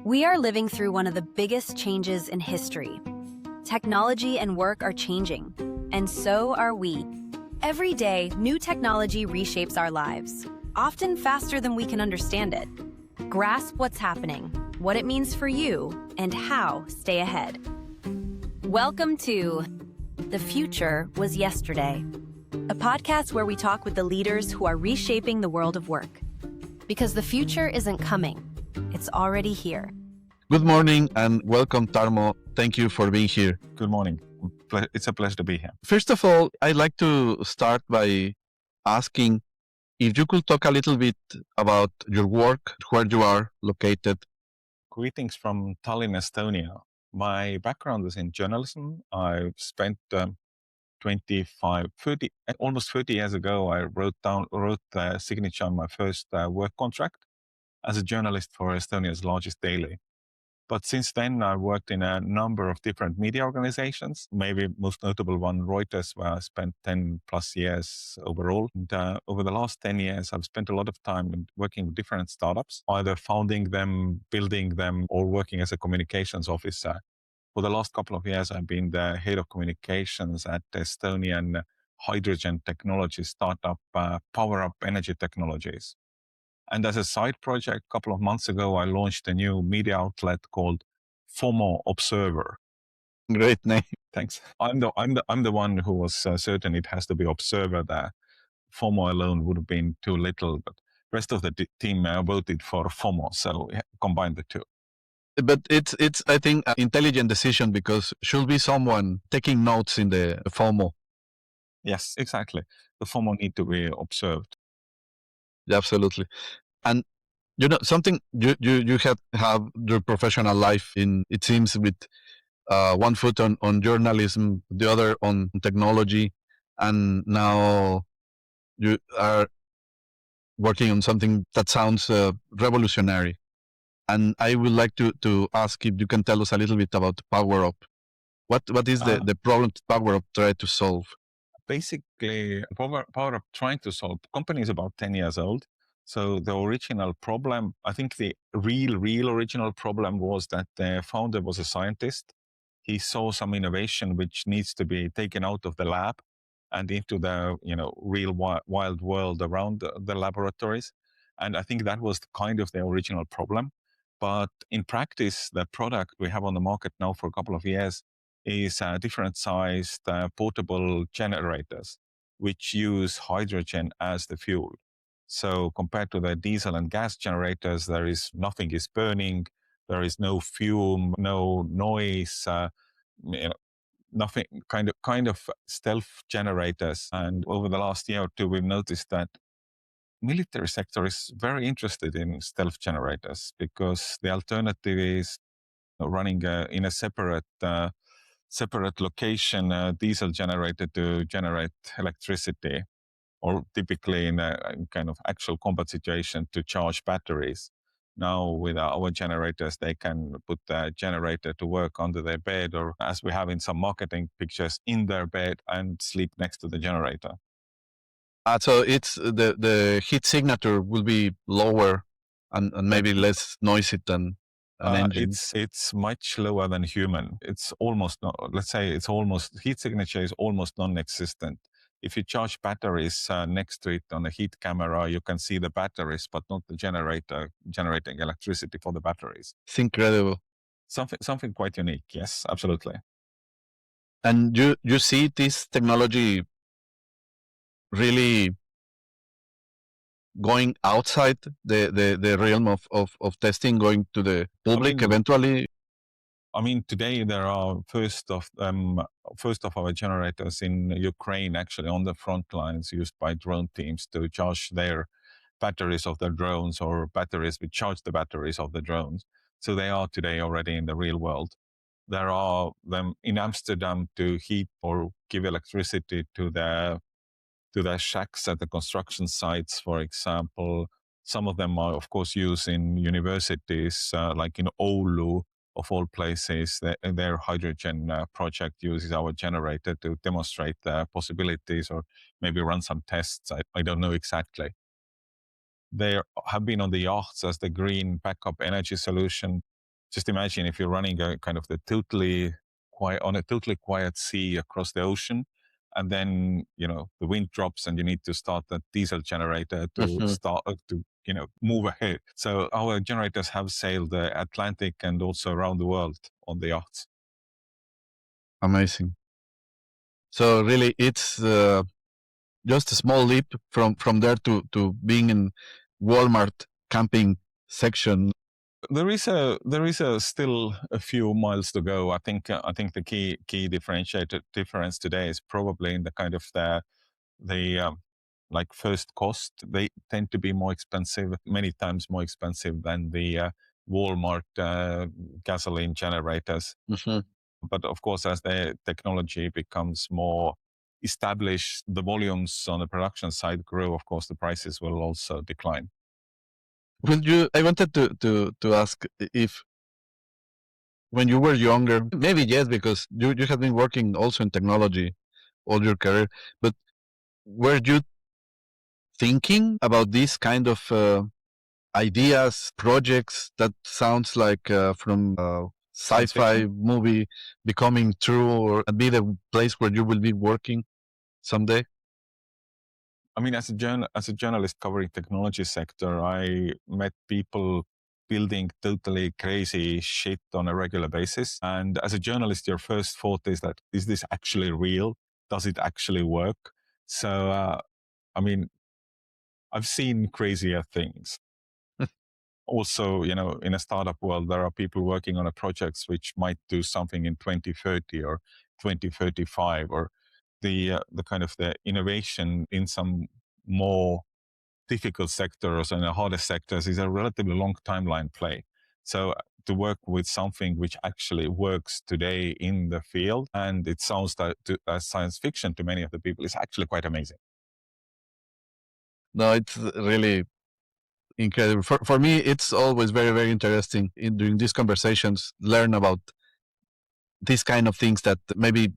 We are living through one of the biggest changes in history. Technology and work are changing, and so are we. Every day, new technology reshapes our lives, often faster than we can understand it. Grasp what's happening, what it means for you, and how stay ahead. Welcome to The Future Was Yesterday, a podcast where we talk with the leaders who are reshaping the world of work. Because the future isn't coming, it's already here. Good morning and welcome, Tarmo. Thank you for being here. Good morning. It's a pleasure to be here. First of all, I'd like to start by asking if you could talk a little bit about your work, where you are located. Greetings from Tallinn, Estonia. My background is in journalism. I've spent almost 30 years ago, I wrote the signature on my first work contract as a journalist for Estonia's largest daily. But since then, I worked in a number of different media organizations, maybe most notable one, Reuters, where I spent 10 plus years overall. And over the last 10 years, I've spent a lot of time working with different startups, either founding them, building them, or working as a communications officer. For the last couple of years, I've been the head of communications at Estonian hydrogen technology startup, Power Up Energy Technologies. And as a side project, a couple of months ago, I launched a new media outlet called FOMO Observer. Great name. Thanks. I'm the one who was certain it has to be Observer there. FOMO alone would have been too little, but the rest of the team voted for FOMO, so we combined the two. But it's I think, an intelligent decision because should be someone taking notes in the FOMO. Yes, exactly. The FOMO need to be observed. Absolutely. And you know something, you have your professional life in, it seems, with one foot on journalism, the other on technology, and now you are working on something that sounds revolutionary. And I would like to ask if you can tell us a little bit about Power Up. What is the problem Power Up try to solve? Basically, Power Up trying to solve, company is about 10 years old. So the original problem, I think the real original problem was that the founder was a scientist. He saw some innovation which needs to be taken out of the lab and into the real wild world around the laboratories. And I think that was kind of the original problem. But in practice, the product we have on the market now for a couple of years is different sized portable generators, which use hydrogen as the fuel. So compared to the diesel and gas generators, nothing is burning, there is no fume, no noise, nothing, kind of stealth generators. And over the last year or two, we've noticed that military sector is very interested in stealth generators because the alternative is running in a separate location, diesel generator to generate electricity, or typically in a kind of actual combat situation to charge batteries. Now with our generators, they can put the generator to work under their bed, or as we have in some marketing pictures, in their bed and sleep next to the generator. So it's the heat signature will be lower and maybe less noisy than an engine. It's much lower than human. It's almost heat signature is almost non-existent. If you charge batteries next to it on a heat camera, you can see the batteries, but not the generator generating electricity for the batteries. It's incredible. Something quite unique. Yes, absolutely. And you see this technology really going outside the realm of testing, going to the public eventually? I mean, today there are first of our generators in Ukraine actually on the front lines used by drone teams to charge their batteries of their drones, or batteries which charge the batteries of the drones. So they are today already in the real world. There are them in Amsterdam to heat or give electricity to the shacks at the construction sites, for example. Some of them are, of course, used in universities, like in Oulu, of all places. Their hydrogen project uses our generator to demonstrate the possibilities, or maybe run some tests. I don't know exactly. They have been on the yachts as the green backup energy solution. Just imagine if you're running a kind of the totally quiet on a totally quiet sea across the ocean, and then the wind drops and you need to start that diesel generator to Mhm. start to move ahead. So our generators have sailed the Atlantic and also around the world on the yachts. Amazing. So really, it's just a small leap from there to being in Walmart camping section. There is still a few miles to go. I think the key difference today is probably in the kind of the like first cost. They tend to be more expensive, many times more expensive than the Walmart gasoline generators. Mhm. But of course, as the technology becomes more established, the volumes on the production side grow. Of course, the prices will also decline. I wanted to ask if when you were younger, maybe yes, because you have been working also in technology all your career, but were you thinking about these kind of ideas, projects that sounds like from Science fiction. sci-fi movie becoming true or be the place where you will be working someday? I mean, as a journalist covering technology sector, I met people building totally crazy shit on a regular basis. And as a journalist, your first thought is that, is this actually real? Does it actually work? So, I mean, I've seen crazier things. Also, in a startup world, there are people working on a projects which might do something in 2030 or 2035, or the kind of the innovation in some more difficult sectors and the harder sectors is a relatively long timeline play. So to work with something which actually works today in the field, and it sounds like science fiction to many of the people, is actually quite amazing. No, it's really incredible. For me, it's always very, very interesting in during these conversations, learn about these kind of things that maybe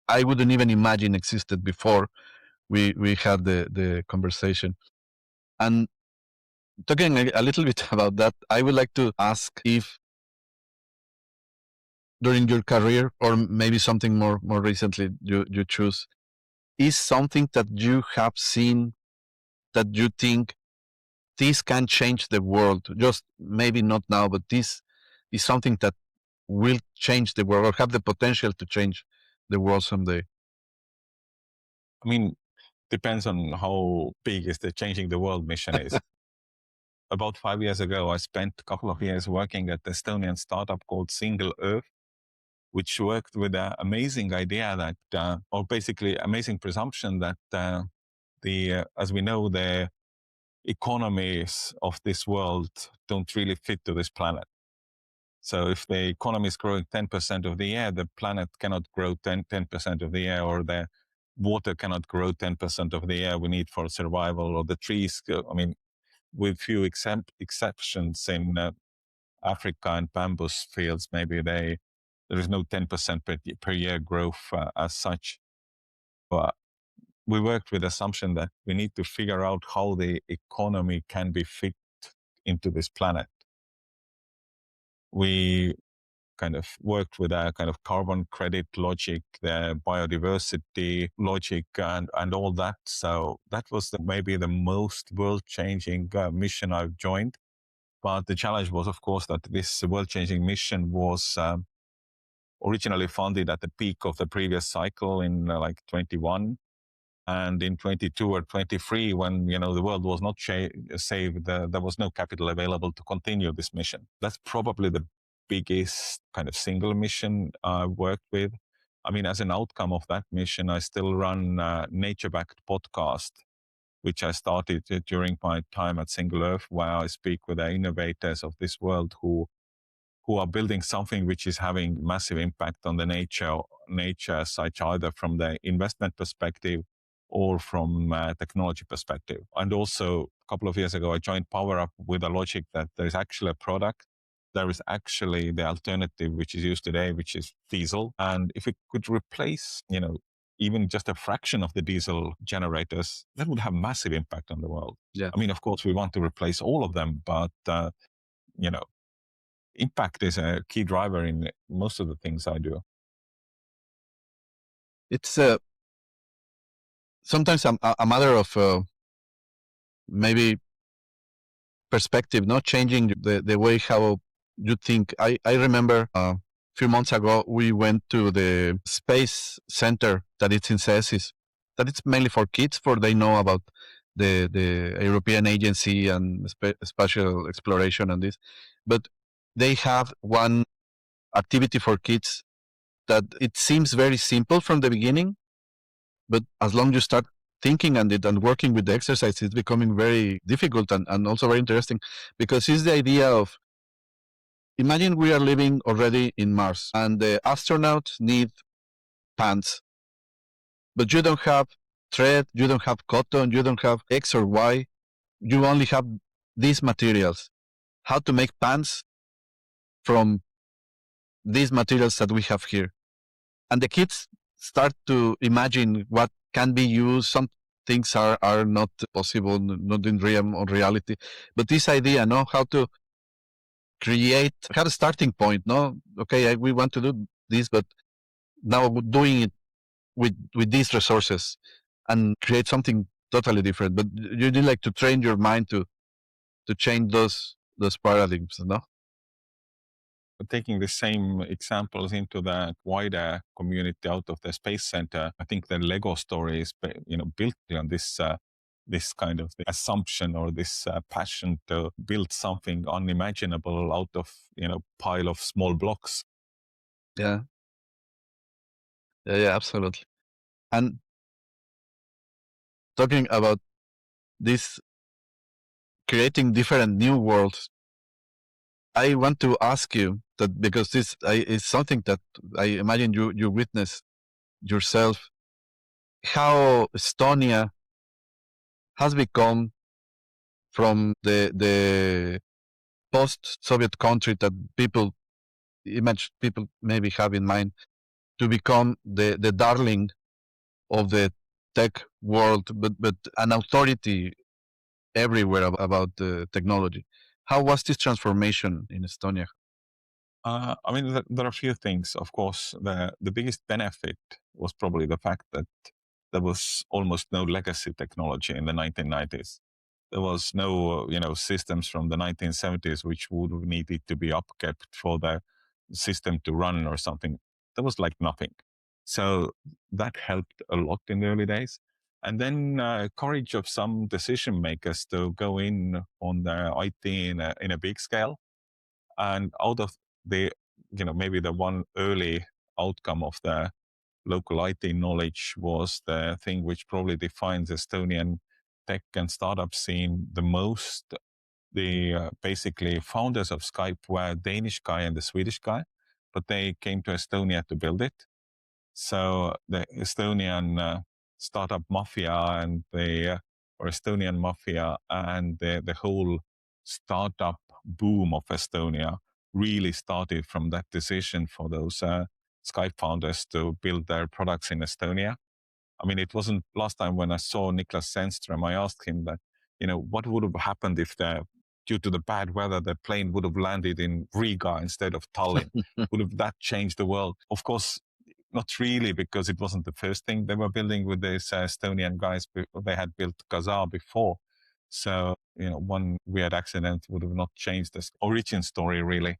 I wouldn't even imagine existed before we had the conversation. And talking a little bit about that, I would like to ask if during your career or maybe something more recently you choose is something that you have seen that you think this can change the world, just maybe not now, but this is something that will change the world or have the potential to change the world someday. I mean, depends on how big is the changing the world mission is. About 5 years ago, I spent a couple of years working at the Estonian startup called Single Earth, which worked with an amazing idea that, or basically amazing presumption that as we know, the economies of this world don't really fit to this planet. So if the economy is growing 10% of the year, the planet cannot grow 10% of the year, or the water cannot grow 10% of the year we need for survival, or the trees. I mean, with few exceptions in Africa and bamboo fields, maybe there is no 10% per year growth as such. But we worked with the assumption that we need to figure out how the economy can be fit into this planet. We kind of worked with a kind of carbon credit logic, the biodiversity logic, and all that. So that was maybe the most world-changing mission I've joined. But the challenge was, of course, that this world-changing mission was originally funded at the peak of the previous cycle in like 21. And in 22 or 23, when the world was not saved, there was no capital available to continue this mission. That's probably the biggest kind of single mission I worked with. I mean, as an outcome of that mission, I still run a nature-backed podcast, which I started during my time at Single Earth, where I speak with the innovators of this world who are building something which is having massive impact on the nature such, either from the investment perspective or from a technology perspective. And also, a couple of years ago, I joined PowerUp with a logic that there is actually a product. There is actually the alternative which is used today, which is diesel. And if it could replace, even just a fraction of the diesel generators, that would have massive impact on the world. Yeah. I mean, of course, we want to replace all of them, but, impact is a key driver in most of the things I do. It's sometimes a matter of maybe perspective, not changing the way how you think. I remember a few months ago, we went to the space center that it's in CESIS, that it's mainly for kids, for they know about the European agency and spatial exploration and this. But they have one activity for kids that it seems very simple from the beginning, but as long as you start thinking on it and working with the exercise, it's becoming very difficult and also very interesting, because it's the idea of, imagine we are living already in Mars and the astronauts need pants, but you don't have thread, you don't have cotton, you don't have X or Y, you only have these materials. How to make pants from these materials that we have here? And the kids start to imagine what can be used. Some things are not possible, not in reality. But this idea, no, how to create, have a starting point, no? Okay, we want to do this, but now doing it with these resources and create something totally different. But you need like to train your mind to change those paradigms, no? Taking the same examples into the wider community out of the space center, I think the Lego story is, built on this kind of assumption or this passion to build something unimaginable out of pile of small blocks. Yeah, absolutely. And talking about this, creating different new worlds, I want to ask you that, because this is something that I imagine you witness yourself, how Estonia has become from the post-Soviet country that people maybe have in mind, to become the darling of the tech world, but an authority everywhere about the technology. How was this transformation in Estonia? There are a few things. Of course, the biggest benefit was probably the fact that there was almost no legacy technology in the 1990s. There was no, systems from the 1970s which would have needed to be upkept for the system to run or something. There was like nothing. So that helped a lot in the early days. And then courage of some decision makers to go in on the IT in a big scale. And out of the, maybe the one early outcome of the local IT knowledge was the thing which probably defines Estonian tech and startup scene the most. The basically founders of Skype were a Danish guy and a Swedish guy, but they came to Estonia to build it. So the Estonian startup mafia and or Estonian mafia and the whole startup boom of Estonia really started from that decision for those Skype founders to build their products in Estonia. I mean, it wasn't last time when I saw Niklas Sennström, I asked him that, what would have happened if due to the bad weather, the plane would have landed in Riga instead of Tallinn? Would have that changed the world? Of course, not really, because it wasn't the first thing they were building with these Estonian guys. They had built Kazaa before. So, one weird accident would have not changed the origin story, really.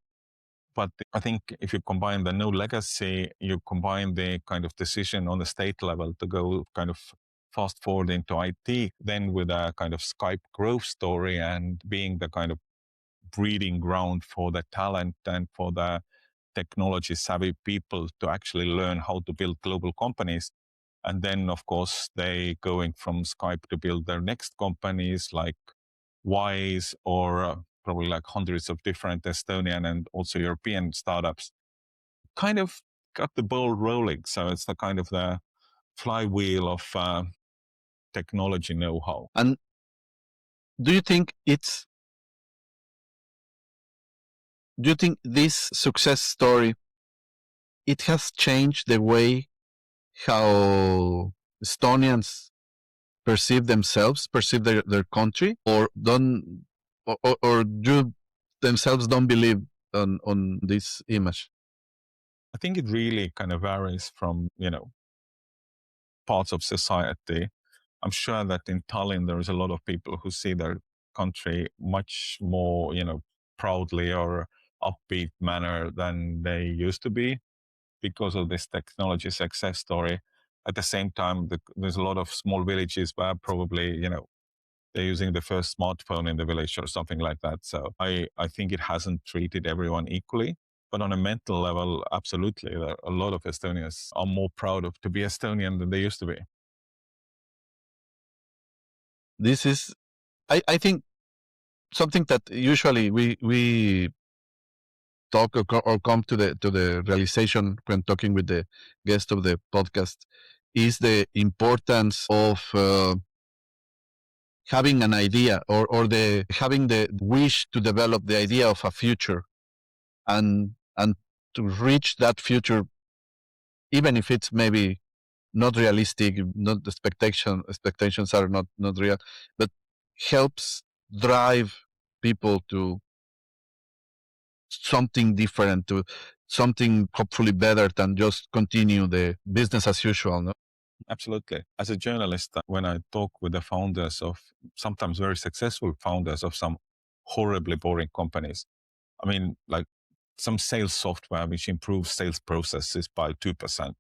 But I think if you combine the no legacy, you combine the kind of decision on the state level to go kind of fast forward into IT, then with a kind of Skype growth story and being the kind of breeding ground for the talent and for the technology savvy people to actually learn how to build global companies. And then, of course, they going from Skype to build their next companies like Wise or probably like hundreds of different Estonian and also European startups, kind of got the ball rolling. So it's the kind of the flywheel of technology know-how. And do you think this success story, it has changed the way how Estonians perceive themselves, perceive their country, or don't, or you themselves don't believe on this image? I think it really kind of varies from, parts of society. I'm sure that in Tallinn, there is a lot of people who see their country much more, proudly or upbeat manner than they used to be because of this technology success story. At the same time, there's a lot of small villages where probably, they're using the first smartphone in the village or something like that. So I think it hasn't treated everyone equally. But on a mental level, absolutely, a lot of Estonians are more proud of to be Estonian than they used to be. This is, I think, something that usually we talk or come to the realization when talking with the guest of the podcast is the importance of having an idea or the having the wish to develop the idea of a future and to reach that future, even if it's maybe not realistic, not the expectations are not real, but helps drive people to something different, to something hopefully better than just continue the business as usual. No? Absolutely. As a journalist, when I talk with the founders of sometimes very successful founders of some horribly boring companies, I mean, like some sales software which improves sales processes by 2%.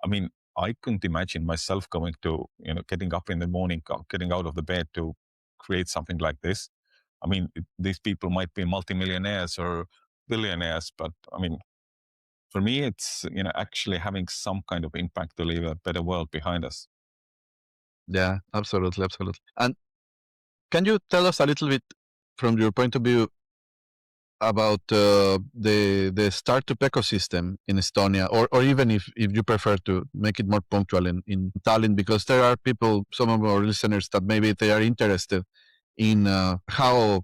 I mean, I couldn't imagine myself going to, getting up in the morning, getting out of the bed to create something like this. I mean, these people might be multimillionaires or billionaires, but I mean, for me, it's, actually having some kind of impact to leave a better world behind us. Yeah, absolutely, absolutely. And can you tell us a little bit from your point of view about the startup ecosystem in Estonia, or even if you prefer to make it more punctual in Tallinn, because there are people, some of our listeners, that maybe they are interested in how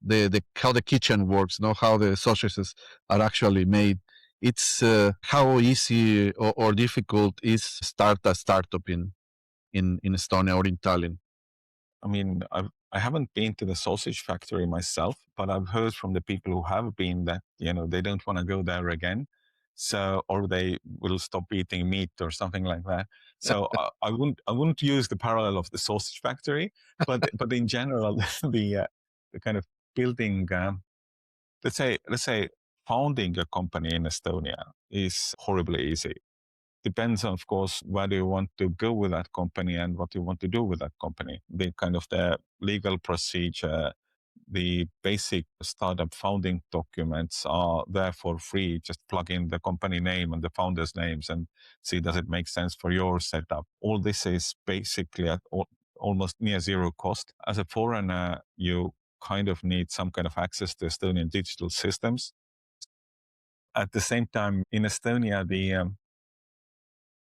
the how the kitchen works, how the sausages are actually made. It's how easy or difficult is start a startup in Estonia or in Tallinn. I mean, I haven't been to the sausage factory myself, but I've heard from the people who have been that, they don't want to go there again. So, or they will stop eating meat or something like that. So I wouldn't use the parallel of the sausage factory, but in general, the kind of building, let's say founding a company in Estonia is horribly easy. Depends on, of course, where do you want to go with that company and what you want to do with that company. The kind of the legal procedure, the basic startup founding documents are there for free. Just plug in the company name and the founders' names and see, does it make sense for your setup? All this is basically at almost near zero cost. As a foreigner, you kind of need some kind of access to Estonian digital systems. At the same time, in Estonia, the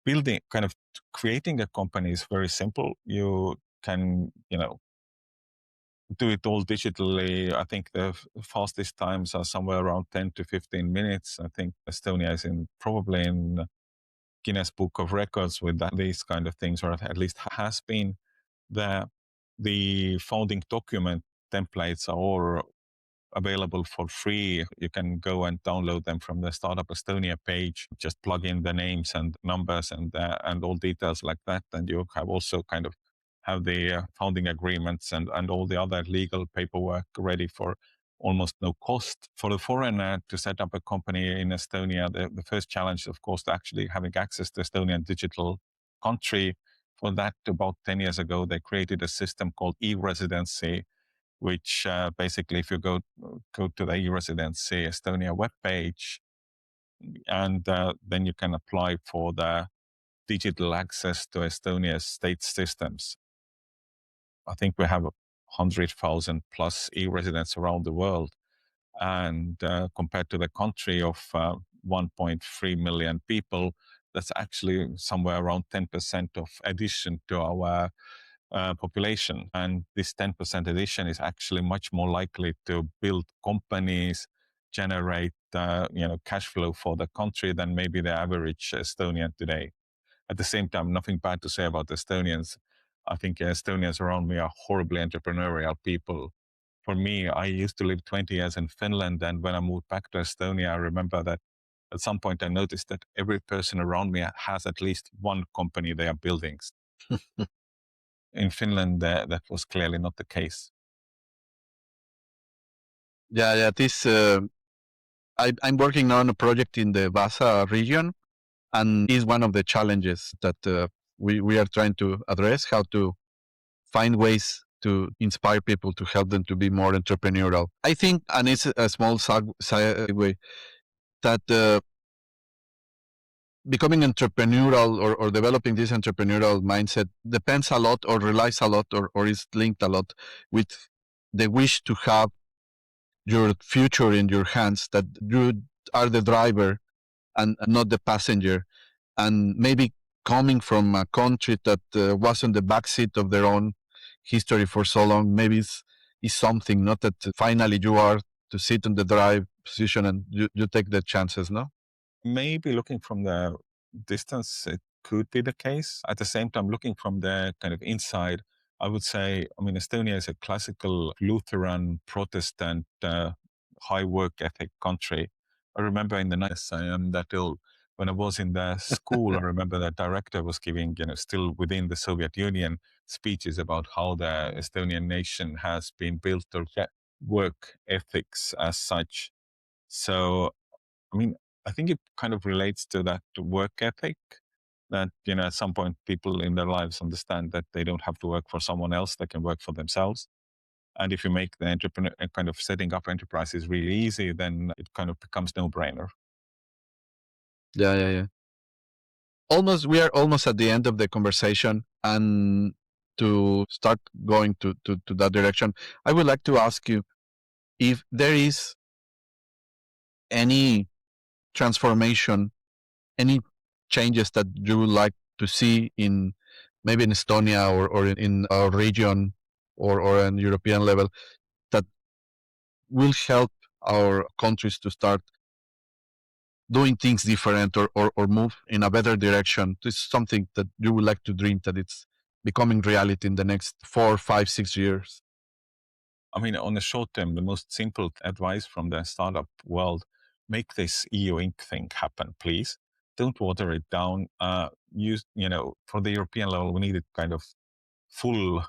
building, kind of creating a company is very simple. You can, do it all digitally. I think the fastest times are somewhere around 10 to 15 minutes. I think Estonia is probably in Guinness Book of Records with these kind of things, or at least has been. The founding document templates are all available for free. You can go and download them from the Startup Estonia page. Just plug in the names and numbers and all details like that. And you have also kind of have the founding agreements and all the other legal paperwork ready for almost no cost. For the foreigner to set up a company in Estonia, the first challenge, of course, to actually having access to Estonian digital country. For that, about 10 years ago, they created a system called e-residency, which basically, if you go to the e-residency Estonia webpage, and then you can apply for the digital access to Estonia's state systems. I think we have 100,000 plus e-residents around the world. And compared to the country of 1.3 million people, that's actually somewhere around 10% of addition to our population. And this 10% addition is actually much more likely to build companies, generate cash flow for the country than maybe the average Estonian today. At the same time, nothing bad to say about Estonians. I think Estonians around me are horribly entrepreneurial people. For me, I used to live 20 years in Finland. And when I moved back to Estonia, I remember that at some point I noticed that every person around me has at least one company they are building. In Finland, that was clearly not the case. Yeah. This I'm working on a project in the Vasa region, and is one of the challenges that we are trying to address, how to find ways to inspire people, to help them to be more entrepreneurial. I think, and it's a small segue, that becoming entrepreneurial or developing this entrepreneurial mindset depends a lot or relies a lot or is linked a lot with the wish to have your future in your hands, that you are the driver and not the passenger. And maybe coming from a country that was on the backseat of their own history for so long, maybe is something, not that finally you are to sit in the drive position and you take the chances, no? Maybe looking from the distance, it could be the case. At the same time, looking from the kind of inside, I would say, I mean, Estonia is a classical Lutheran Protestant high work ethic country. I remember in the 90s, I am that old. When I was in the school, I remember the director was giving, still within the Soviet Union, speeches about how the Estonian nation has been built on work ethics as such. So, I mean, I think it kind of relates to that work ethic that, at some point people in their lives understand that they don't have to work for someone else, they can work for themselves. And if you make the entrepreneur kind of setting up enterprises really easy, then it kind of becomes no-brainer. Yeah. We are almost at the end of the conversation, and to start going to that direction, I would like to ask you if there is any transformation, any changes that you would like to see in maybe in Estonia or in our region or an European level that will help our countries to start doing things different or move in a better direction. This is something that you would like to dream that it's becoming reality in the next 4, 5, 6 years. I mean, on the short term, the most simple advice from the startup world, make this EU Inc. thing happen, please. Don't water it down. For the European level, we need it kind of full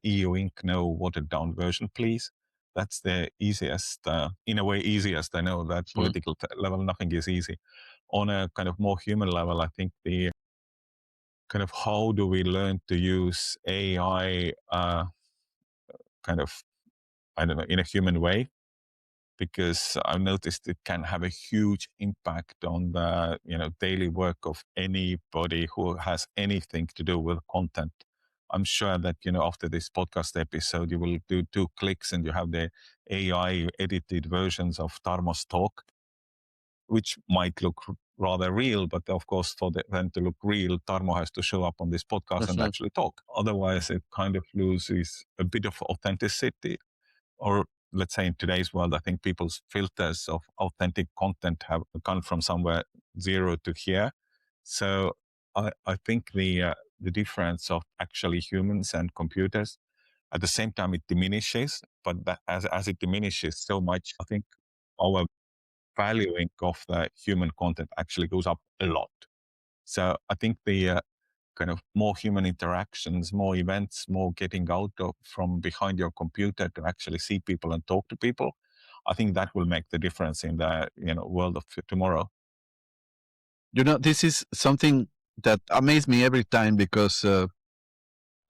EU Inc. no watered down version, please. That's the easiest, in a way, easiest. I know that political level, nothing is easy. On a kind of more human level, I think the kind of how do we learn to use AI kind of, I don't know, in a human way? Because I've noticed it can have a huge impact on the daily work of anybody who has anything to do with content. I'm sure that after this podcast episode, you will do 2 clicks and you have the AI edited versions of Tarmo's talk, which might look rather real, but of course, for them to look real, Tarmo has to show up on this podcast and actually talk. Otherwise, it kind of loses a bit of authenticity. Or let's say in today's world, I think people's filters of authentic content have gone from somewhere 0 to here. So I think the difference of actually humans and computers, at the same time it diminishes, but that as it diminishes so much, I think our valuing of the human content actually goes up a lot. So I think the kind of more human interactions, more events, more getting out from behind your computer to actually see people and talk to people, I think that will make the difference in the world of tomorrow. This is something that amazes me every time, because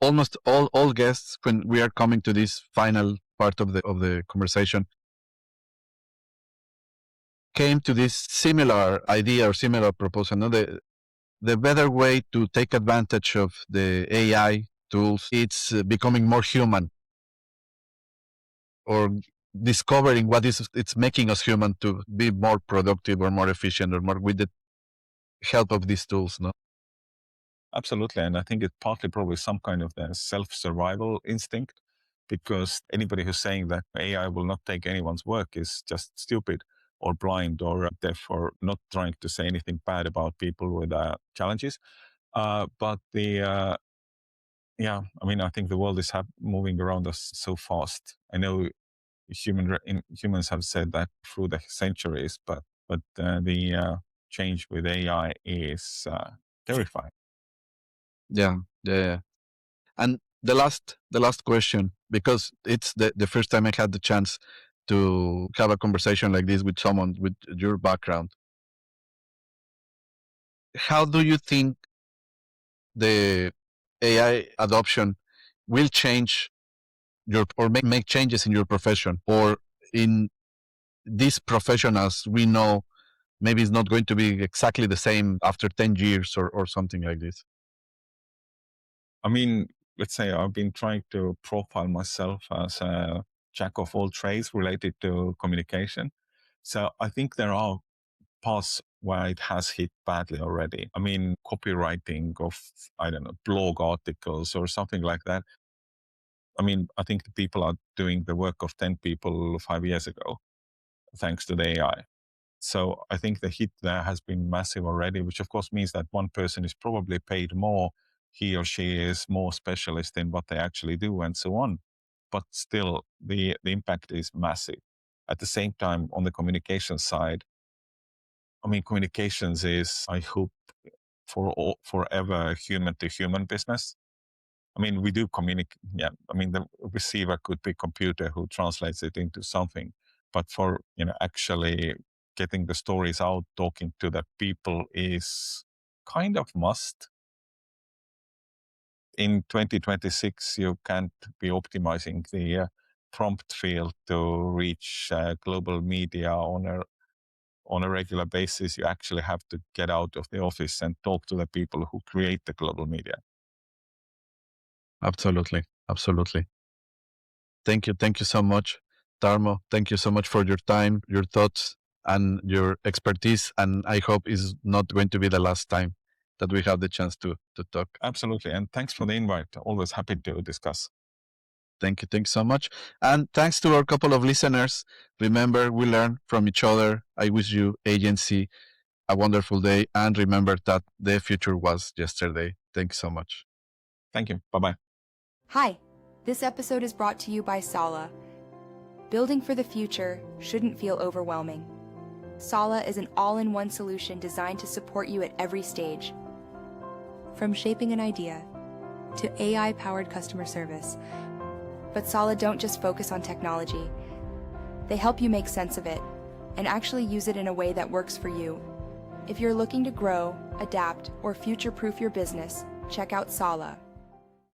almost all guests, when we are coming to this final part of the conversation, came to this similar idea or similar proposal. No? The better way to take advantage of the AI tools, it's becoming more human, or discovering what it's making us human to be more productive or more efficient or more with the help of these tools. No? Absolutely. And I think it's partly probably some kind of the self-survival instinct, because anybody who's saying that AI will not take anyone's work is just stupid or blind or deaf, or not trying to say anything bad about people with challenges. But I mean, I think the world is moving around us so fast. I know humans have said that through the centuries, but the change with AI is terrifying. Yeah, yeah, yeah. And the last question, because it's the first time I had the chance to have a conversation like this with someone with your background. How do you think the AI adoption will change your or make changes in your profession or in this profession as we know? Maybe it's not going to be exactly the same after 10 years or something like this. I mean, let's say I've been trying to profile myself as a jack of all trades related to communication. So I think there are parts where it has hit badly already. I mean, copywriting of, I don't know, blog articles or something like that. I mean, I think the people are doing the work of 10 people 5 years ago, thanks to the AI. So I think the hit there has been massive already, which of course means that one person is probably paid more. He or she is more specialist in what they actually do and so on. But still, the impact is massive. At the same time, on the communication side, I mean, communications is, I hope, forever human to human business. I mean, we do communicate. Yeah, I mean, the receiver could be a computer who translates it into something, but for actually getting the stories out, talking to the people is kind of must. In 2026, you can't be optimizing the prompt field to reach global media on a regular basis. You actually have to get out of the office and talk to the people who create the global media. Absolutely. Absolutely. Thank you. Thank you so much, Tarmo. Thank you so much for your time, your thoughts, and your expertise. And I hope it's not going to be the last time that we have the chance to talk. Absolutely. And thanks for the invite. Always happy to discuss. Thank you. Thanks so much. And thanks to our couple of listeners. Remember, we learn from each other. I wish you, agency, a wonderful day. And remember that the future was yesterday. Thanks so much. Thank you. Bye-bye. Hi, this episode is brought to you by Sala. Building for the future shouldn't feel overwhelming. Sala is an all-in-one solution designed to support you at every stage. From shaping an idea to AI-powered customer service. But Sala don't just focus on technology. They help you make sense of it and actually use it in a way that works for you. If you're looking to grow, adapt, or future-proof your business, check out Sala.